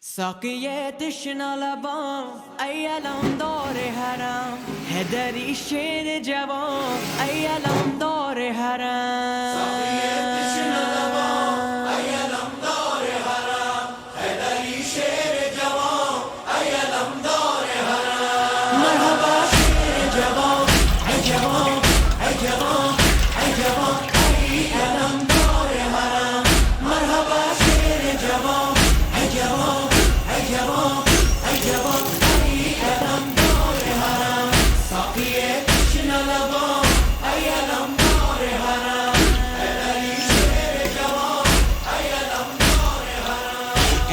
ساقية تشنا لبام أي لون دور حرام هدري شير جوام أي لون دور حرام ساقية تشنا لبام أي لون دور حرام هدري شير جوام أي لون دور حرام مرحبا شير جوام أي جوام أي جوام أي جوام أي لون دور حرام مرحبا شير جوام أي جوام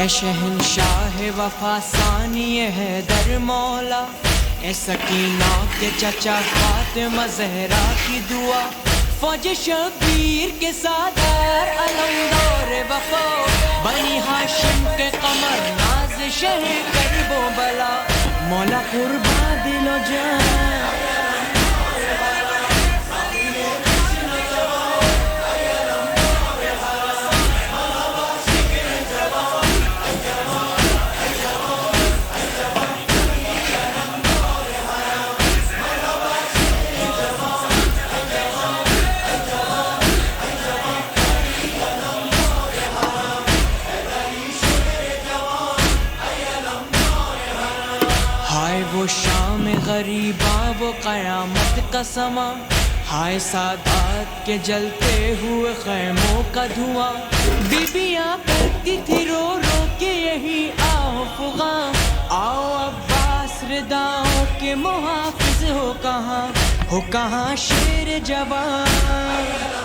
ए शहंशाह वफा सानी है दर मौला ए सकीना के चचा फातिमा ज़हरा की दुआ फौज शबीर के सादर अलमदौर वफा बनी हाशिम के कमर नाज शह करबो बला मौला कुर्बा दिलो जान वो शाम गरीबा वो क़यामत का समा हाय सादात के जलते हुए खैमों का धुआं बीबियाँ करती थी रो रो के यही आओ फुगा आओ अब्बास रिदाओं के मुहाफिज हो कहाँ शेर जवान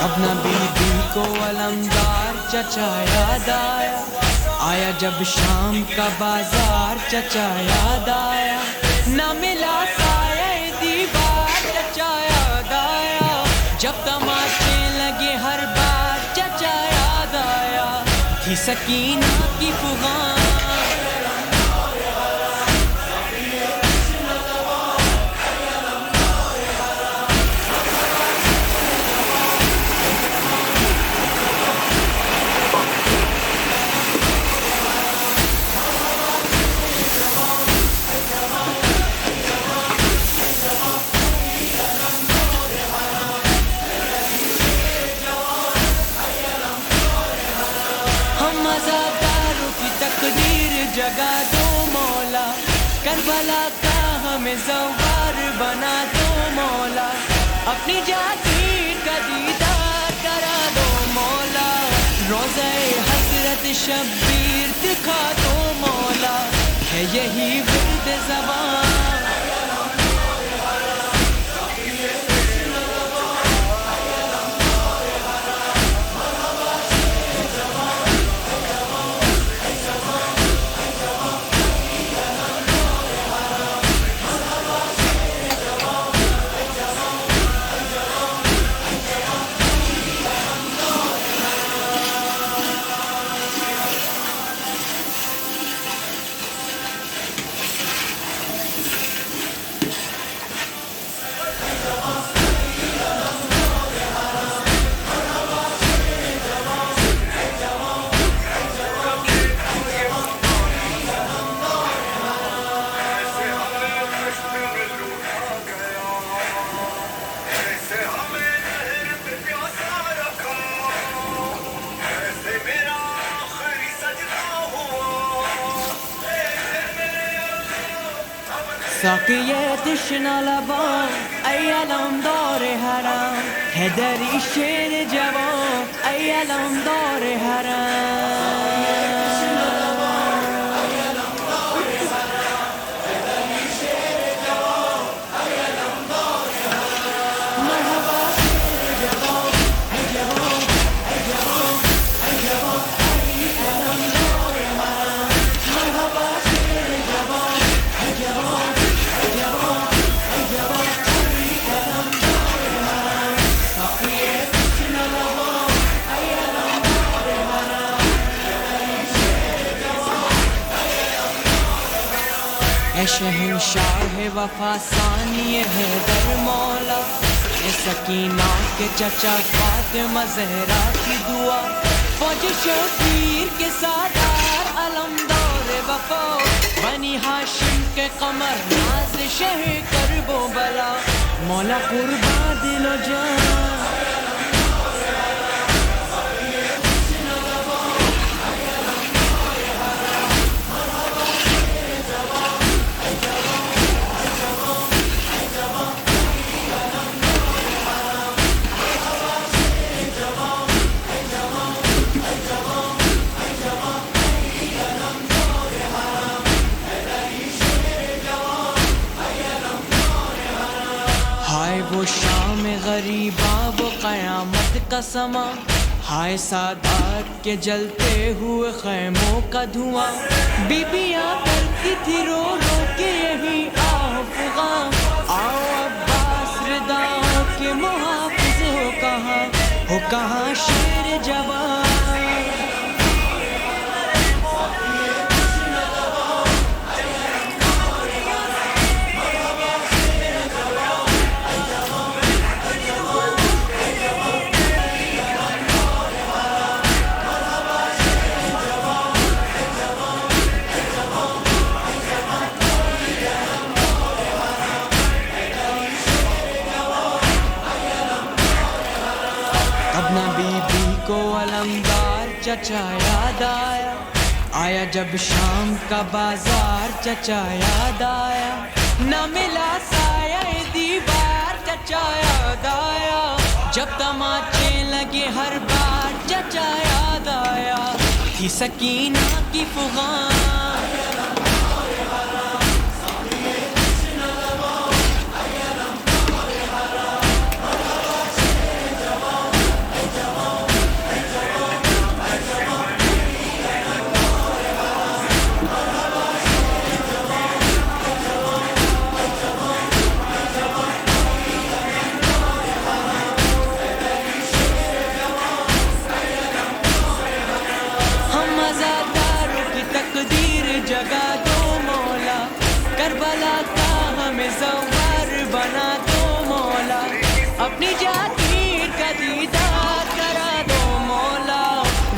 अपना बीबी को अलमदार चचा याद आया जब शाम का बाजार चचा याद आया न मिला साया दीवार चचा याद आया जब तमाचे लगे हर बार चचा याद आया थी सकीना की पुकार मज़ादारों की तकदीर जगा दो मौला करबला का हमें ज़वार बना दो मौला अपनी जागीर का दीदार करा दो मौला रोज़े हज़रत शब्बीर दिखा दो मौला है यही विर्द ज़बान ساقية تشنا لبام أي لون دور حرام هدري شير جوام أي لون دور حرام مرحبا शहंशाह वफा सानी है दर मौला, सकीना के चचा फातिमा ज़हरा की दुआ, फौज शबीर के सादार अलमदार वफा, बनी हाशिम के कमर नाज शह करबो बला, मौला कुर्बा दिलो जान। हाय वो शाम गरीबा वो क़यामत का समा, हाय सादात के जलते हुए खैमों का धुआं, बीबियाँ करती थी रो रो के यही आफ़ग़ा, आओ अब्बास रिदा के मुहाफ़िज़ हो कहाँ शेर जवान। अपना बीबी को अलमदार चचा याद आया, आया जब शाम का बाजार चचा याद आया, न मिला साया दीवार चचा याद आया, जब तमाचे लगे हर बार चचा याद आया, थी सकीना की फुगान। जगा दो मौला, करबला का हमें ज़वार बना दो मौला, अपनी जागीर का दीदार करा दो मौला,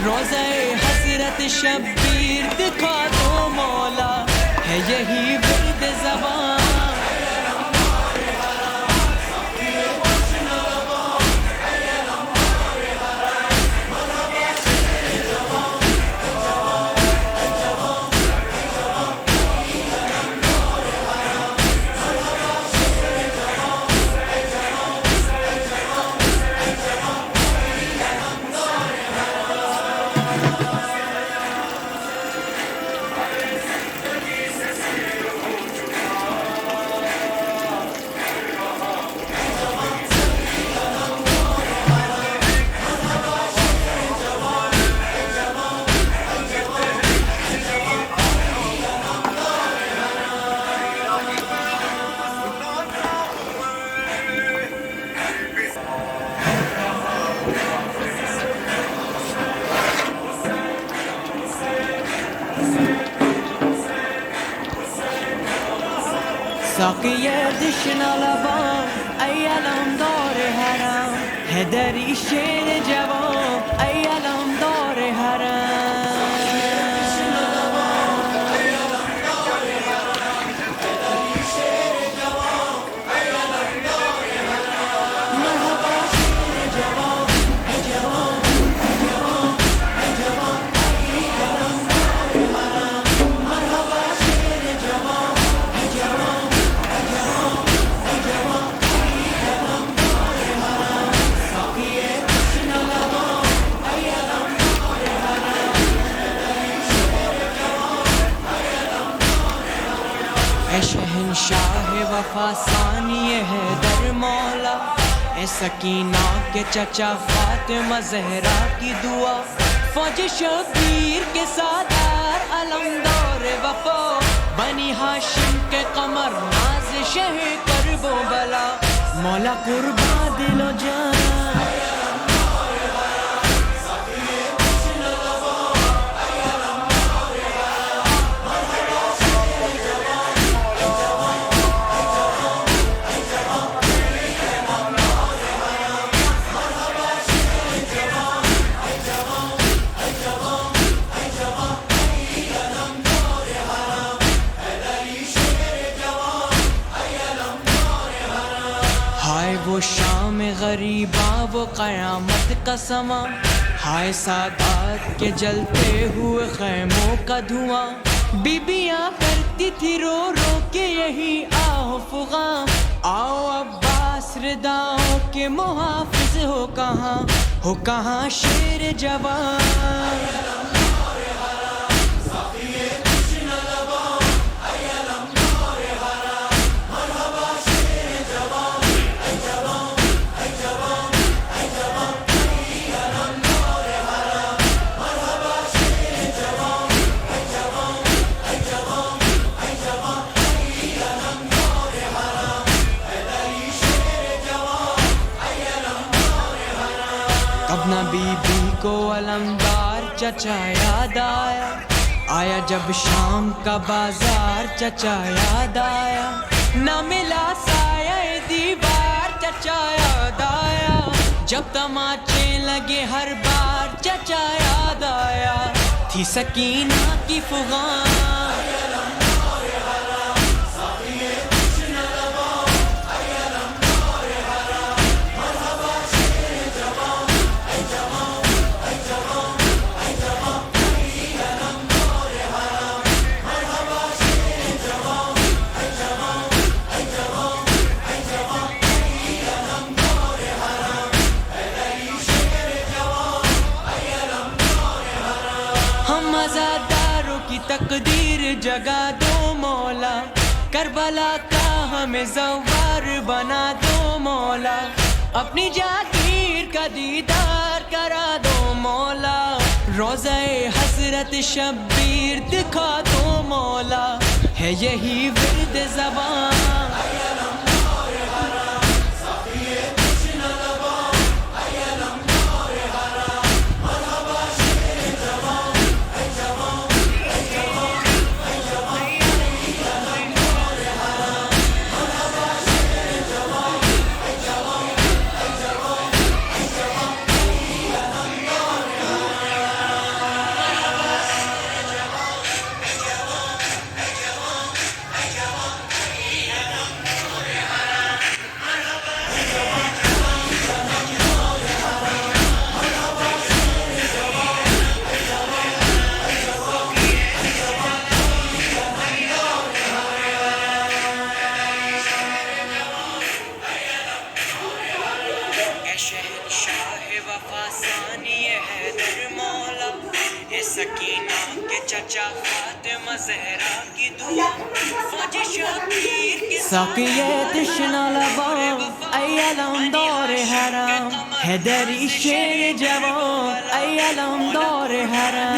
रोज़े हसरत शब्बीर दिखा दो मौला, है यही विर्द ज़बान। ساقي دشنا لبان أي الأمدار هرم هدري شير جوان أي الأمدار هرم शहंशाह वफा सानी है दर मौला, सकीना के चचा फातिमा ज़हरा की दुआ, फौज शबीर के सादार अलमदार वफा, बनी हाशिम के कमर नाज शह करबो बला, मौला कुर्बा दिलो जान। शाम गरीबा वो क़यामत का समा, हाय सादात के जलते हुए खैमों का धुआं। बीबियाँ करती थी रो रो के यही आओ फुगा, आओ अब्बास रिदाओं के मुहाफिज हो कहाँ शेर जवान। अपना बीबी को अलमदार चचा याद आया जब शाम का बाजार चचा याद आया। न मिला साया दीवार चचा याद आया, जब तमाचे लगे हर बार चचा याद आया। थी सकीना की फुगान, मज़ादारों की तकदीर जगा दो मौला, करबला का हमें ज़वार बना दो मौला। अपनी जागीर का दीदार करा दो मौला, रोज़े हज़रत शब्बीर दिखा दो मौला। है यही विर्द ज़बान, सकीना के चचा फातिमा ज़हरा की दुआ, फौजी शबीर के साक़िए तश्ना लबाम, अय्यलम दौर हराम। हैदरी शेर जवान, अय्यलम दौर हराम।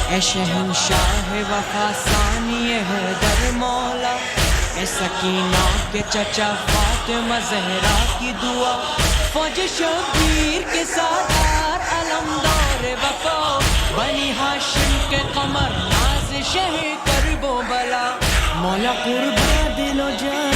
ए शहंशाह वफा सानिए हैदर मौला, ए सकीना के चचा फातिमा ज़हरा की दुआ, फौज शबीर के सादार अलमदार वफा, बनी हाशिम के कमर नाज़ शह करबो बला। मौला कुर्बा दिलो जान,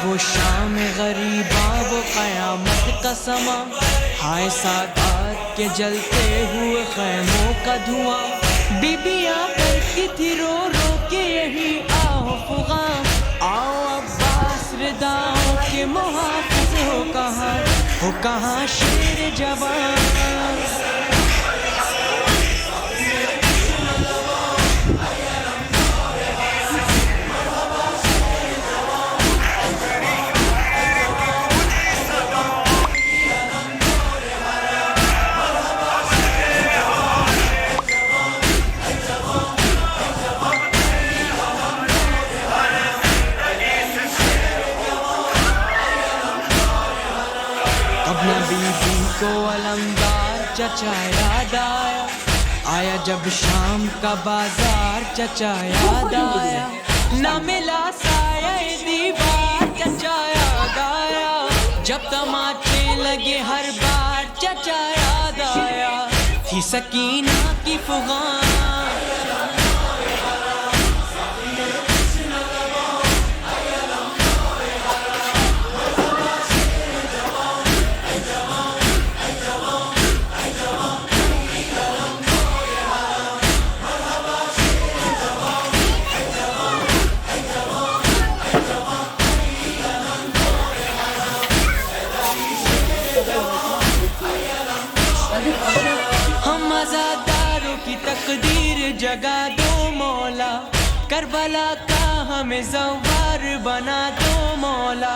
वो शाम गरीबा वो क़यामत का समा, हाय सादात के जलते हुए खैमों का धुआं। बीबियाँ करती थी रो रो के यही आओ फुगा, आओ अब्बास रिदाओं के मुहाफिज हो कहाँ शेर जवान। अपना बीबी को अलमदार चचा याद आया, आया जब शाम का बाजार चचा याद आया, ना मिला साया दीवार चचा याद आया, जब तमाचे लगे हर बार चचा याद आया, थी सकीना की फुगान हम आज़ादारों की तकदीर जगा दो मौला, करबला का हमें ज़वार बना दो मौला,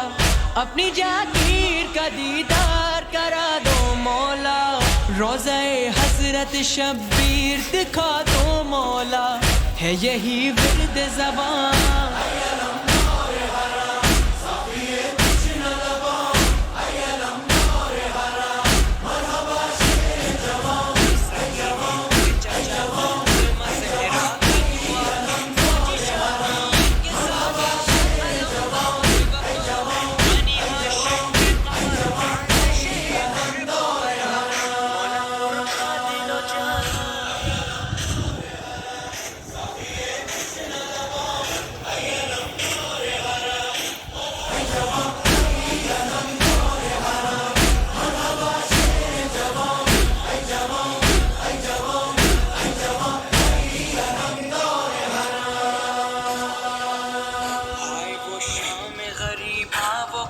अपनी जागीर का दीदार करा दो मौला, रोज़े हसरत शब्बीर दिखा दो मौला, है यही विर्द ज़बान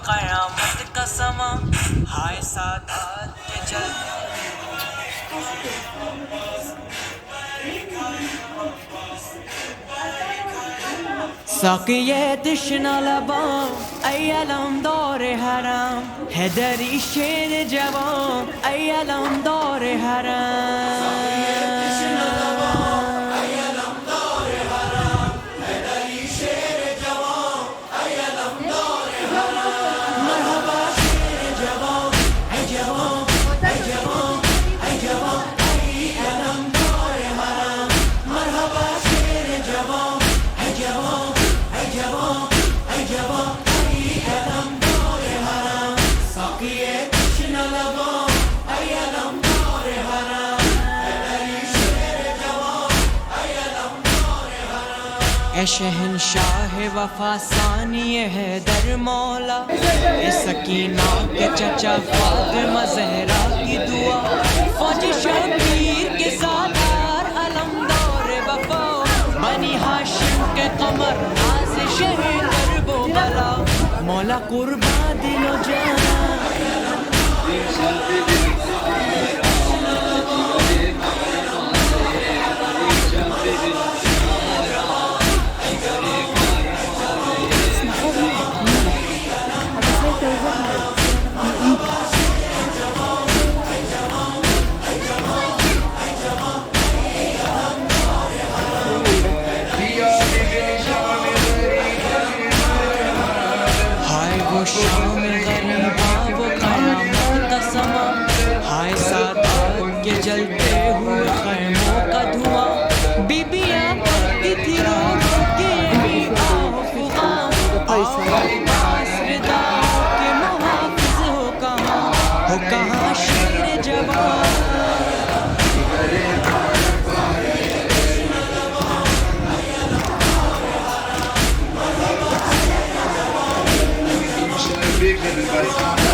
कयामत का समा, हाय सादात के चल साक़िये तश्ना लबां ऐ अलम दौर हराम, हैदरी शेर जवां ऐ अलम दौर हराम, ए शहंशाह वफा सानिए हैदर मौला, ए सकीना के चचा फातिमा ज़हरा की दुआ, फौजी शबीर के सालार अलमदौर वफा, बनी हाशिम के कमर नाज शहर बो बला, मौला कुर्बा दिलो जान शाम गरीबा वो कयामत का समा, हाय सादात के जलते हुए खैमों का धुआं, बीबियां पढ़ती थी रो रो के आओ फुगां, आसरदा के मुहाफिज हो कहाँ शेर जवान Big